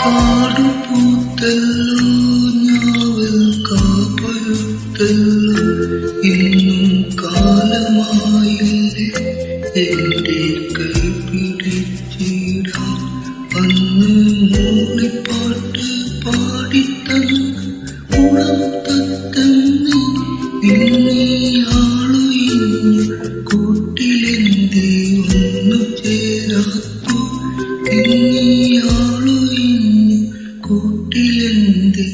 കാടുപൂത്തല്ലോ ഞാവൽ കാപ്പഴുത്തല്ലോ ഇന്നും കാലമായില്ലേ എന്റെ കൈ പിടിച്ചിടാൻ അന്ന് മൂളിപ്പാട്ട് പാടിത്തന്നു ഉളത്തത്തന്ന് ഇന്നീയാളൊഴിഞ്ഞു കൂട്ടിലെന്തേ ഒന്നു ചേരാത്തു ഇന്നീയാളൊഴിഞ്ഞു കൂട്ടിലെന്തേ